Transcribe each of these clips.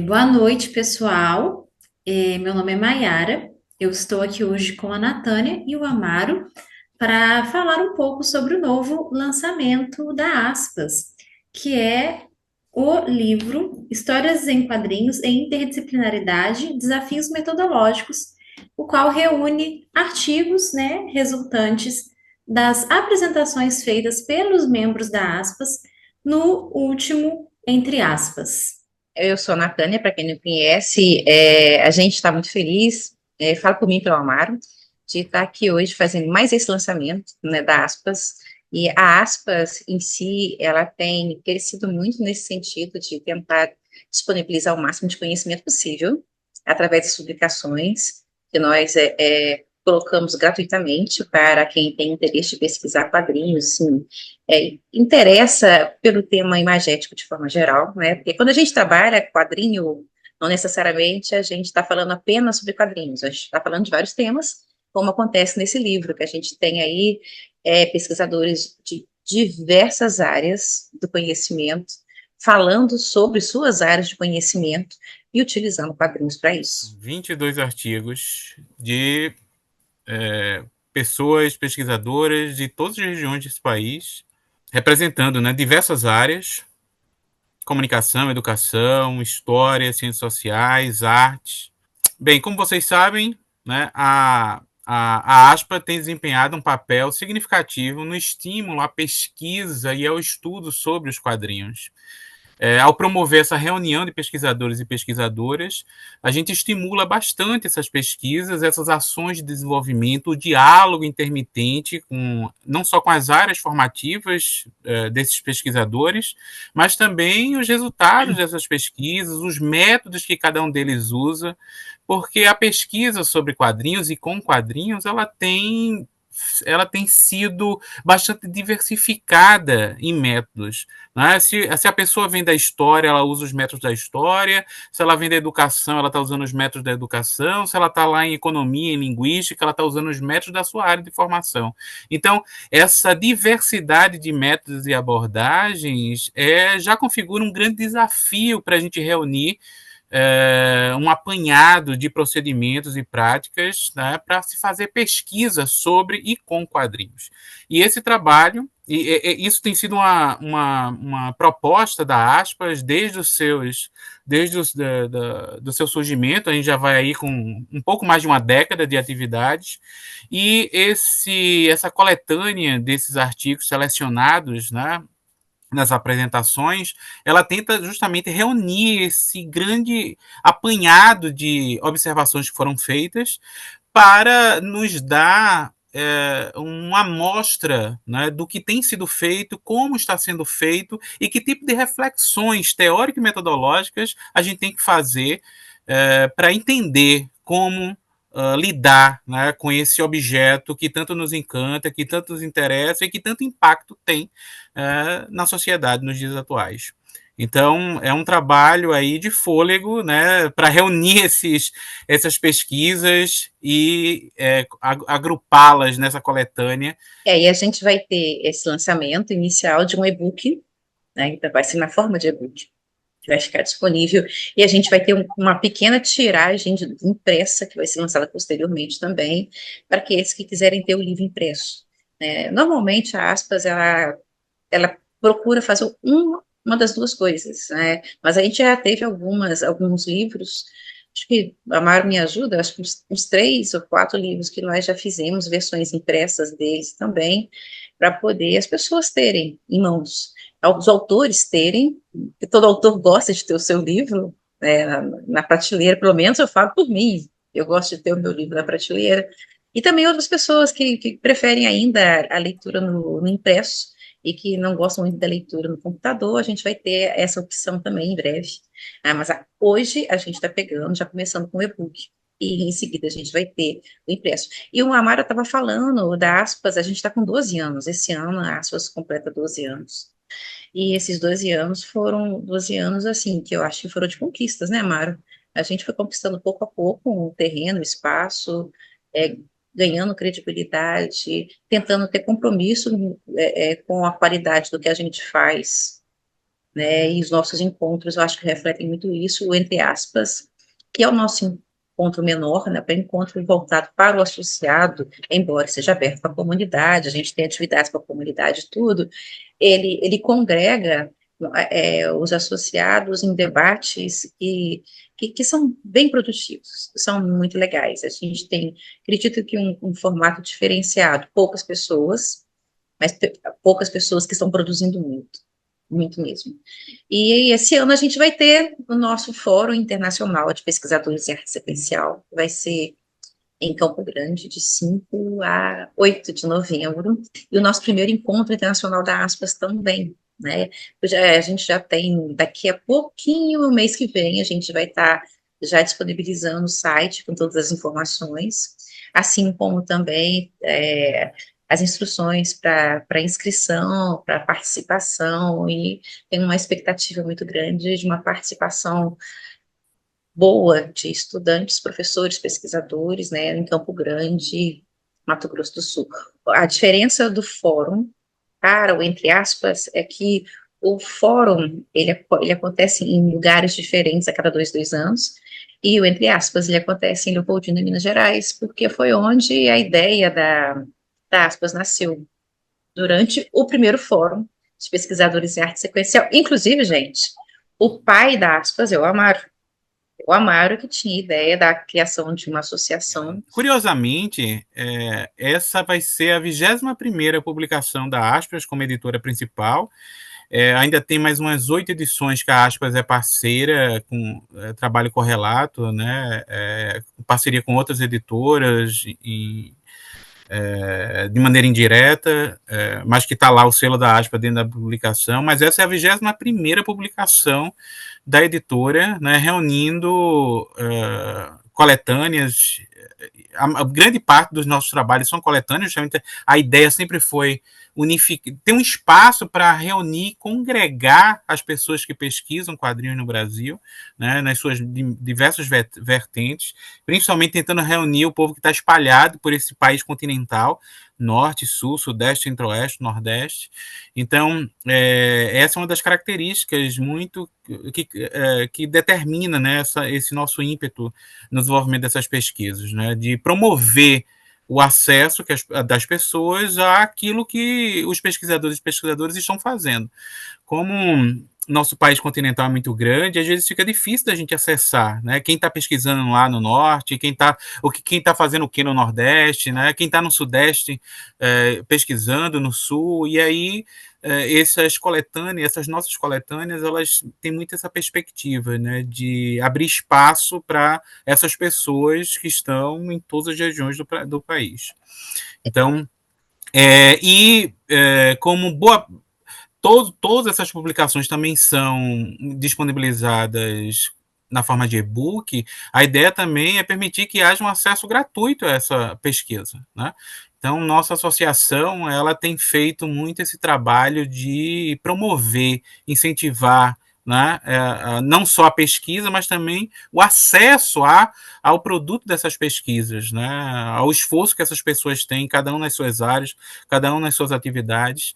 Boa noite, pessoal. Meu nome é Maiara. Eu estou aqui hoje com a Natânia e o Amaro para falar um pouco sobre o novo lançamento da Aspas, que é o livro Histórias em Quadrinhos em Interdisciplinaridade, Desafios Metodológicos, o qual reúne artigos, né, resultantes das apresentações feitas pelos membros da Aspas no último Entre Aspas. Eu sou a Natânia, para quem não conhece, a gente está muito feliz, fala por mim, pelo Amaro, de estar aqui hoje fazendo mais esse lançamento, né, da Aspas, e a Aspas em si, ela tem crescido muito nesse sentido de tentar disponibilizar o máximo de conhecimento possível, através das publicações, que nós colocamos gratuitamente para quem tem interesse de pesquisar quadrinhos, sim, interessa pelo tema imagético de forma geral, né? Porque quando a gente trabalha quadrinho, não necessariamente a gente está falando apenas sobre quadrinhos, a gente está falando de vários temas, como acontece nesse livro, que a gente tem aí pesquisadores de diversas áreas do conhecimento, falando sobre suas áreas de conhecimento e utilizando quadrinhos para isso. 22 artigos de pessoas pesquisadoras de todas as regiões desse país, representando, né, diversas áreas: comunicação, educação, história, ciências sociais, arte. Bem, como vocês sabem, né, a ASPA tem desempenhado um papel significativo no estímulo à pesquisa e ao estudo sobre os quadrinhos. Ao promover essa reunião de pesquisadores e pesquisadoras, a gente estimula bastante essas pesquisas, essas ações de desenvolvimento, o diálogo intermitente, não só com as áreas formativas desses pesquisadores, mas também os resultados dessas pesquisas, os métodos que cada um deles usa, porque a pesquisa sobre quadrinhos e com quadrinhos, ela tem sido bastante diversificada em métodos. Né? Se a pessoa vem da história, ela usa os métodos da história; se ela vem da educação, ela está usando os métodos da educação; se ela está lá em economia, em linguística, ela está usando os métodos da sua área de formação. Então, essa diversidade de métodos e abordagens já configura um grande desafio para a gente reunir um apanhado de procedimentos e práticas, né, para se fazer pesquisa sobre e com quadrinhos. E esse trabalho, isso tem sido uma proposta da Aspas desde do seu surgimento. A gente já vai aí com um pouco mais de uma década de atividades, e essa coletânea desses artigos selecionados, né, nas apresentações, ela tenta justamente reunir esse grande apanhado de observações que foram feitas para nos dar uma amostra, né, do que tem sido feito, como está sendo feito e que tipo de reflexões teórico-metodológicas a gente tem que fazer para entender como lidar, né, com esse objeto que tanto nos encanta, que tanto nos interessa e que tanto impacto tem na sociedade nos dias atuais. Então, é um trabalho aí de fôlego, né, para reunir essas pesquisas e agrupá-las nessa coletânea. E a gente vai ter esse lançamento inicial de um e-book, né, então vai ser na forma de e-book, que vai ficar disponível, e a gente vai ter uma pequena tiragem impressa, que vai ser lançada posteriormente também, para aqueles que quiserem ter o livro impresso. Normalmente, a Aspas, ela procura fazer uma das duas coisas, né? Mas a gente já teve alguns livros, acho que a Mar me ajuda, acho que uns 3 ou 4 livros que nós já fizemos, versões impressas deles também, para poder as pessoas terem em mãos, os autores terem, que todo autor gosta de ter o seu livro na prateleira, pelo menos eu falo por mim, eu gosto de ter o meu livro na prateleira, e também outras pessoas que preferem ainda a leitura no impresso, e que não gostam muito da leitura no computador, a gente vai ter essa opção também em breve. Mas hoje a gente está pegando, já começando com o e-book, e em seguida a gente vai ter o impresso. E o Amara estava falando da Aspas, a gente está com 12 anos, esse ano a Aspas completa 12 anos. E esses 12 anos foram 12 anos, assim, que eu acho que foram de conquistas, né, Amaro? A gente foi conquistando pouco a pouco o terreno, o espaço, é, ganhando credibilidade, tentando ter compromisso com a qualidade do que a gente faz. né? E os nossos encontros, eu acho que refletem muito isso, o entre aspas, que é o nosso encontro menor, né? Para encontro voltado para o associado, embora seja aberto para a comunidade, a gente tem atividades para a comunidade e tudo, ele congrega os associados em debates que são bem produtivos, são muito legais. A gente tem, acredito que um formato diferenciado, poucas pessoas, mas poucas pessoas que estão produzindo muito, muito mesmo. E esse ano a gente vai ter o nosso Fórum Internacional de Pesquisadores em Arte Sequencial, vai ser em Campo Grande, de 5 a 8 de novembro, e o nosso primeiro encontro internacional da Aspas também, né? A gente já tem, daqui a pouquinho, no mês que vem, a gente vai estar já disponibilizando o site com todas as informações, assim como também as instruções para inscrição, para participação, e tem uma expectativa muito grande de uma participação boa de estudantes, professores, pesquisadores, né, em Campo Grande, Mato Grosso do Sul. A diferença do fórum para o entre aspas é que o fórum ele acontece em lugares diferentes a cada dois anos, e o entre aspas ele acontece em Leopoldina, Minas Gerais, porque foi onde a ideia da aspas nasceu durante o primeiro fórum de pesquisadores em arte sequencial. Inclusive, gente, o pai da aspas é o Amaro que tinha ideia da criação de uma associação. Curiosamente, essa vai ser a 21ª publicação da Aspas como editora principal. Ainda tem mais umas 8 edições que a Aspas é parceira, com trabalho correlato, né, parceria com outras editoras, de maneira indireta, mas que está lá o selo da Aspas dentro da publicação. Mas essa é a 21ª publicação da editora, né, reunindo coletâneas. A grande parte dos nossos trabalhos são coletâneos, justamente a ideia sempre foi ter um espaço para reunir, congregar as pessoas que pesquisam quadrinhos no Brasil, né, nas suas diversas vertentes, principalmente tentando reunir o povo que está espalhado por esse país continental, norte, sul, sudeste, centro-oeste, nordeste. Então, essa é uma das características muito que determina, né, esse nosso ímpeto no desenvolvimento dessas pesquisas, né, de promover o acesso das pessoas àquilo que os pesquisadores e pesquisadoras estão fazendo. Como nosso país continental é muito grande, às vezes fica difícil da gente acessar, né? Quem está pesquisando lá no norte, quem está fazendo o que no nordeste, né? Quem está no sudeste pesquisando no sul, e aí essas nossas coletâneas, elas têm muito essa perspectiva, né? De abrir espaço para essas pessoas que estão em todas as regiões do país. Então, como todas essas publicações também são disponibilizadas na forma de e-book, a ideia também é permitir que haja um acesso gratuito a essa pesquisa, né? Então, nossa associação, ela tem feito muito esse trabalho de promover, incentivar, né, não só a pesquisa, mas também o acesso ao produto dessas pesquisas, né, ao esforço que essas pessoas têm, cada um nas suas áreas, cada um nas suas atividades,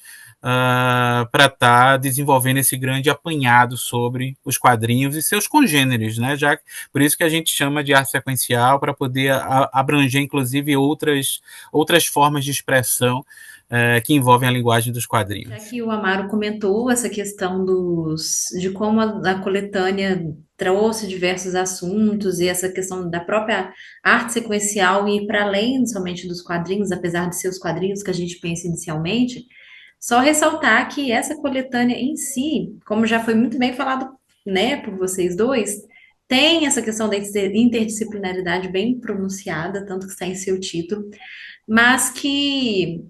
para estar desenvolvendo esse grande apanhado sobre os quadrinhos e seus congêneres, né? Por isso que a gente chama de arte sequencial, para poder abranger, inclusive, outras formas de expressão que envolvem a linguagem dos quadrinhos. Já que o Amaro comentou essa questão de como a coletânea trouxe diversos assuntos e essa questão da própria arte sequencial e para além somente dos quadrinhos, apesar de ser os quadrinhos que a gente pensa inicialmente, só ressaltar que essa coletânea em si, como já foi muito bem falado, né, por vocês dois, tem essa questão da interdisciplinaridade bem pronunciada, tanto que está em seu título, mas que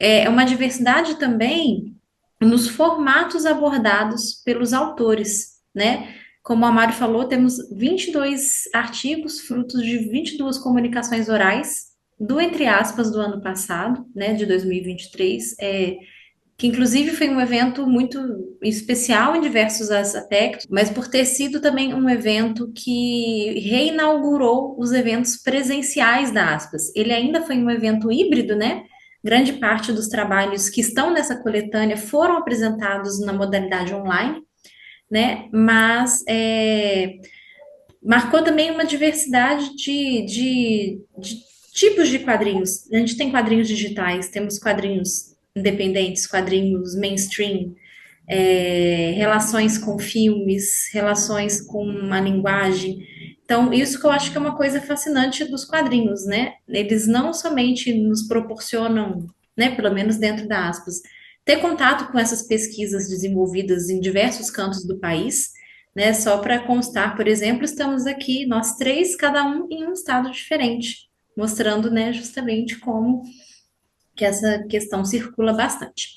é uma diversidade também nos formatos abordados pelos autores, né? Como a Mari falou, temos 22 artigos, frutos de 22 comunicações orais, do entre aspas do ano passado, né, de 2023, que inclusive foi um evento muito especial em diversos aspectos, mas por ter sido também um evento que reinaugurou os eventos presenciais da Aspas. Ele ainda foi um evento híbrido, né? Grande parte dos trabalhos que estão nessa coletânea foram apresentados na modalidade online, né? Mas marcou também uma diversidade de tipos de quadrinhos. A gente tem quadrinhos digitais, temos quadrinhos independentes, quadrinhos mainstream, relações com filmes, relações com a linguagem. Então, isso que eu acho que é uma coisa fascinante dos quadrinhos, né? Eles não somente nos proporcionam, né, pelo menos dentro da aspas, ter contato com essas pesquisas desenvolvidas em diversos cantos do país, né? Só para constar, por exemplo, estamos aqui, nós três, cada um em um estado diferente, mostrando, né, justamente como que essa questão circula bastante.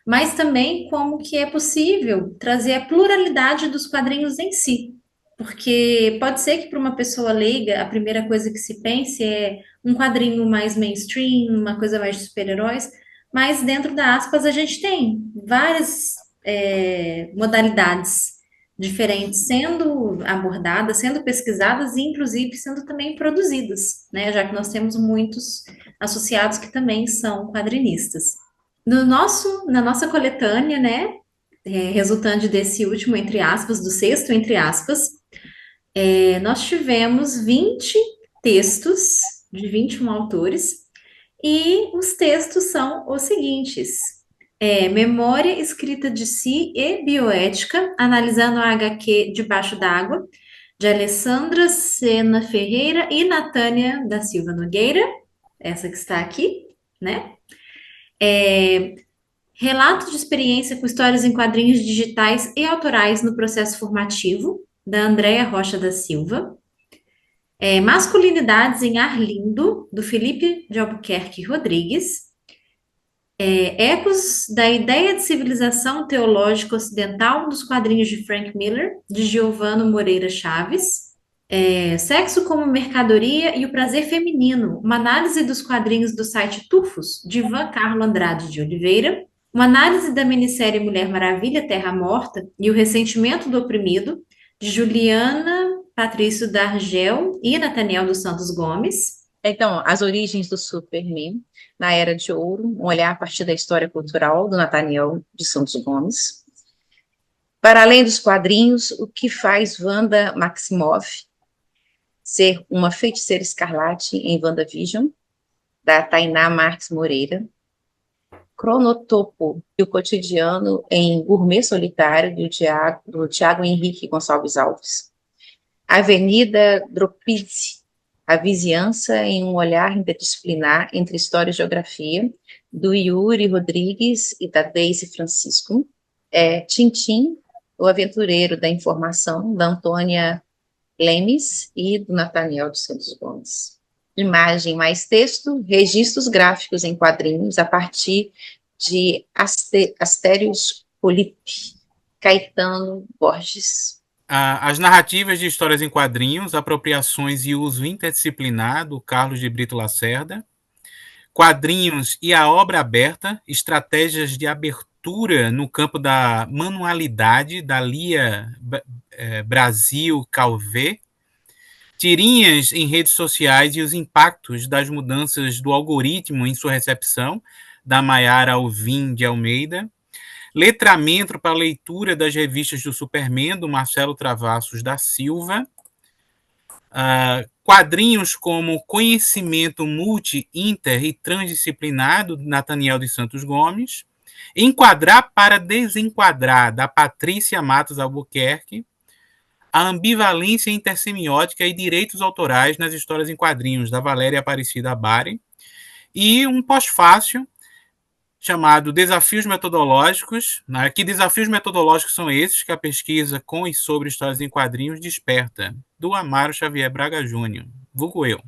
Mas também como que é possível trazer a pluralidade dos quadrinhos em si. Porque pode ser que para uma pessoa leiga, a primeira coisa que se pense é um quadrinho mais mainstream, uma coisa mais de super-heróis, mas dentro da aspas a gente tem várias modalidades diferentes sendo abordadas, sendo pesquisadas e inclusive sendo também produzidas, né? Já que nós temos muitos associados que também são quadrinistas. Na nossa coletânea, né, resultante desse último, entre aspas, do sexto, entre aspas, nós tivemos 20 textos de 21 autores, e os textos são os seguintes: Memória escrita de si e bioética, analisando a HQ Debaixo d'Água, de Alessandra Sena Ferreira e Natânia da Silva Nogueira, essa que está aqui, né? Relato de experiência com histórias em quadrinhos digitais e autorais no processo formativo, da Andréa Rocha da Silva. Masculinidades em Arlindo, do Felipe de Albuquerque Rodrigues. Ecos da ideia de civilização teológica ocidental dos quadrinhos de Frank Miller, de Giovano Moreira Chaves. Sexo como mercadoria e o prazer feminino, uma análise dos quadrinhos do site Tufos, de Ivan Carlo Andrade de Oliveira. Uma análise da minissérie Mulher Maravilha, Terra Morta e o Ressentimento do Oprimido, de Juliana Patrício Dargel e Nathaniel dos Santos Gomes. Então, As Origens do Superman, na Era de Ouro, um olhar a partir da história cultural, do Nathaniel de Santos Gomes. Para além dos quadrinhos, o que faz Wanda Maximoff ser uma feiticeira escarlate em WandaVision, da Tainá Marques Moreira. Cronotopo e o cotidiano em Gourmet Solitário, do Tiago Henrique Gonçalves Alves. Avenida Dropizzi, a vizinhança em um olhar interdisciplinar entre história e geografia, do Yuri Rodrigues e da Daisy Francisco. Tintim, o aventureiro da informação, da Antônia Lemes e do Nathaniel de Santos Gomes. Imagem mais texto, registros gráficos em quadrinhos a partir de Astérios Polipe, Caetano Borges. As narrativas de histórias em quadrinhos, apropriações e uso interdisciplinar, do Carlos de Brito Lacerda. Quadrinhos e a obra aberta, estratégias de abertura no campo da manualidade, da Lia Brasil Calvé. Tirinhas em redes sociais e os impactos das mudanças do algoritmo em sua recepção, da Maiara Alvim de Almeida. Letramento para leitura das revistas do Superman, do Marcelo Travassos da Silva. Quadrinhos como Conhecimento Multi, Inter e Transdisciplinar, do Nathaniel de Santos Gomes. Enquadrar para Desenquadrar, da Patrícia Matos Albuquerque. A ambivalência intersemiótica e direitos autorais nas histórias em quadrinhos, da Valéria Aparecida Bari. E um pós-fácil chamado Desafios Metodológicos. Né? Que desafios metodológicos são esses que a pesquisa com e sobre histórias em quadrinhos desperta? Do Amaro Xavier Braga Júnior, vulgo eu.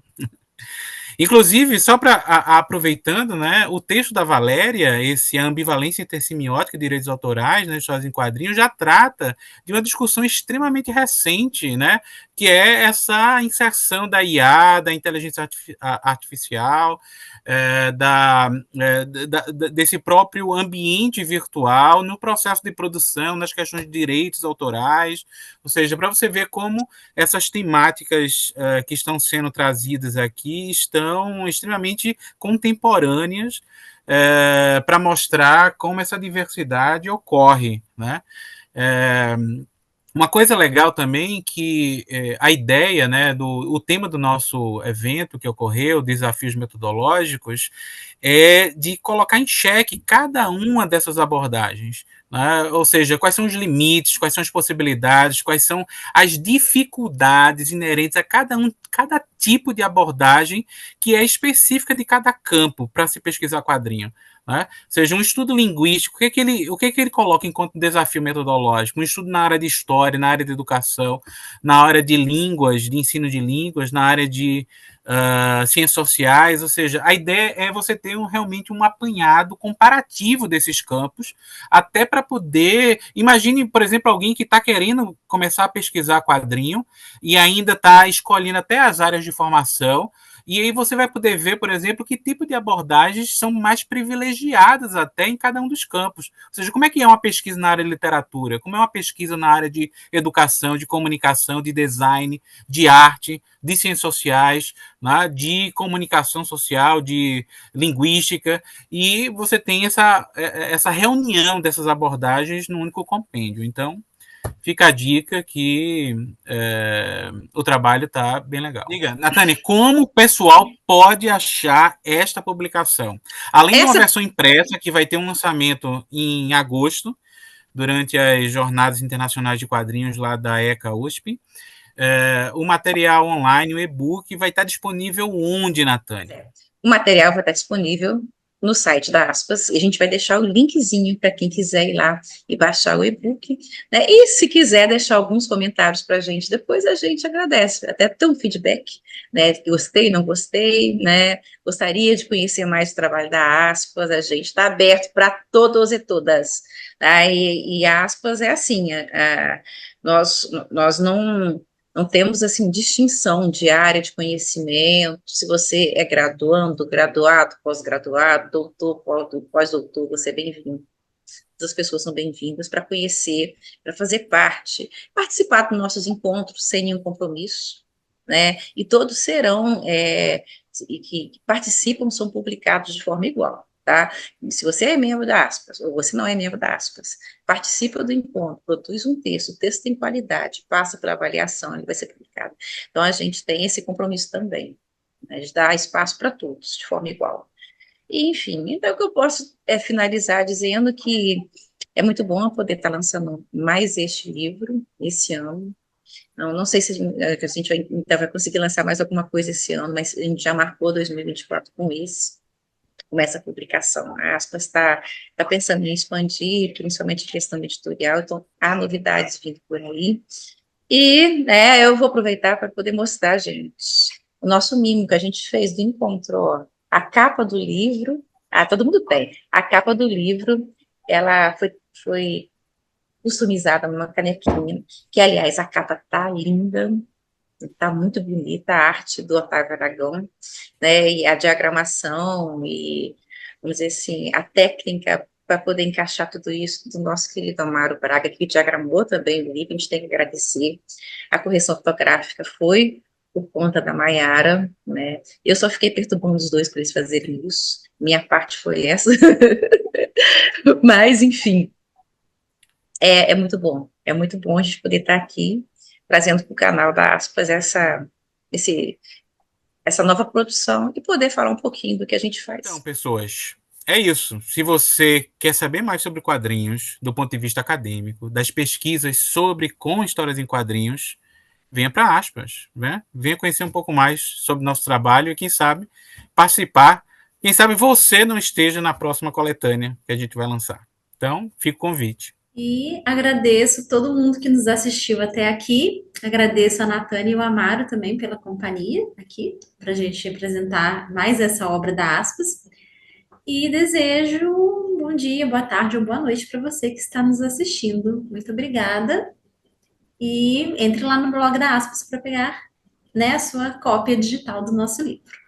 Inclusive, só para aproveitando, né, o texto da Valéria, esse ambivalência intersemiótica e direitos autorais, né, histórias em quadrinhos, já trata de uma discussão extremamente recente, né, que é essa inserção da IA, da inteligência artificial, desse próprio ambiente virtual no processo de produção, nas questões de direitos autorais, ou seja, para você ver como essas temáticas que estão sendo trazidas aqui estão extremamente contemporâneas para mostrar como essa diversidade ocorre, né? Uma coisa legal também que a ideia, né, o tema do nosso evento que ocorreu, desafios metodológicos, é de colocar em xeque cada uma dessas abordagens, né? Ou seja, quais são os limites, quais são as possibilidades, quais são as dificuldades inerentes a cada tipo de abordagem que é específica de cada campo para se pesquisar quadrinho. Né? Ou seja, um estudo linguístico, o que ele coloca enquanto desafio metodológico? Um estudo na área de história, na área de educação, na área de línguas, de ensino de línguas, na área de ciências sociais, ou seja, a ideia é você ter realmente um apanhado comparativo desses campos, até para poder. Imagine, por exemplo, alguém que está querendo começar a pesquisar quadrinho e ainda está escolhendo até as áreas de formação. E aí você vai poder ver, por exemplo, que tipo de abordagens são mais privilegiadas até em cada um dos campos. Ou seja, como é que é uma pesquisa na área de literatura? Como é uma pesquisa na área de educação, de comunicação, de design, de arte, de ciências sociais, né, de comunicação social, de linguística, e você tem essa reunião dessas abordagens num único compêndio. Então, fica a dica que o trabalho está bem legal. Diga, Nathani, como o pessoal pode achar esta publicação? Além de uma versão impressa, que vai ter um lançamento em agosto, durante as Jornadas Internacionais de Quadrinhos lá da ECA USP, o material online, o e-book, vai estar disponível onde, Nathani? O material vai estar disponível no site da Aspas, e a gente vai deixar o linkzinho para quem quiser ir lá e baixar o e-book, né? E se quiser deixar alguns comentários para a gente, depois a gente agradece, até ter um feedback, né? Gostei, não gostei, né? Gostaria de conhecer mais o trabalho da Aspas, a gente está aberto para todos e todas, tá? E a Aspas é assim, nós não temos, assim, distinção de área de conhecimento, se você é graduando, graduado, pós-graduado, doutor, pós-doutor, você é bem-vindo. As pessoas são bem-vindas para conhecer, para fazer parte, participar dos nossos encontros sem nenhum compromisso, né? E todos serão, que participam, são publicados de forma igual. Tá? Se você é membro da Aspas, ou você não é membro da Aspas, participa do encontro, produz um texto, o texto tem qualidade, passa pela avaliação, ele vai ser publicado. Então, a gente tem esse compromisso também, né, de dar espaço para todos, de forma igual. E, enfim, então o que eu posso finalizar dizendo que é muito bom poder estar lançando mais este livro esse ano. Não sei se a gente ainda vai conseguir lançar mais alguma coisa esse ano, mas a gente já marcou 2024 com esse. Começa a publicação. A Aspas está pensando em expandir, principalmente em questão editorial, então há novidades vindo por aí. E eu vou aproveitar para poder mostrar, gente, o nosso mimo que a gente fez do encontro. Ó, a capa do livro, todo mundo tem. A capa do livro, ela foi customizada numa canequinha, que, aliás, a capa tá linda, tá muito bonita, a arte do Otávio Aragão, né, e a diagramação, e, vamos dizer assim, a técnica para poder encaixar tudo isso do nosso querido Amaro Braga, que diagramou também o livro, a gente tem que agradecer. A correção fotográfica foi por conta da Maiara, né, eu só fiquei perturbando os dois para eles fazerem isso, minha parte foi essa, mas, enfim, é muito bom a gente poder estar aqui, trazendo para o canal da Aspas essa nova produção e poder falar um pouquinho do que a gente faz. Então, pessoas, é isso. Se você quer saber mais sobre quadrinhos, do ponto de vista acadêmico, das pesquisas com histórias em quadrinhos, venha para Aspas, né? Venha conhecer um pouco mais sobre o nosso trabalho e, quem sabe, participar. Quem sabe você não esteja na próxima coletânea que a gente vai lançar. Então, fica o convite. E agradeço todo mundo que nos assistiu até aqui. Agradeço a Natânia e o Amaro também pela companhia aqui, para a gente apresentar mais essa obra da Aspas. E desejo um bom dia, boa tarde ou boa noite para você que está nos assistindo. Muito obrigada. E entre lá no blog da Aspas para pegar, né, a sua cópia digital do nosso livro.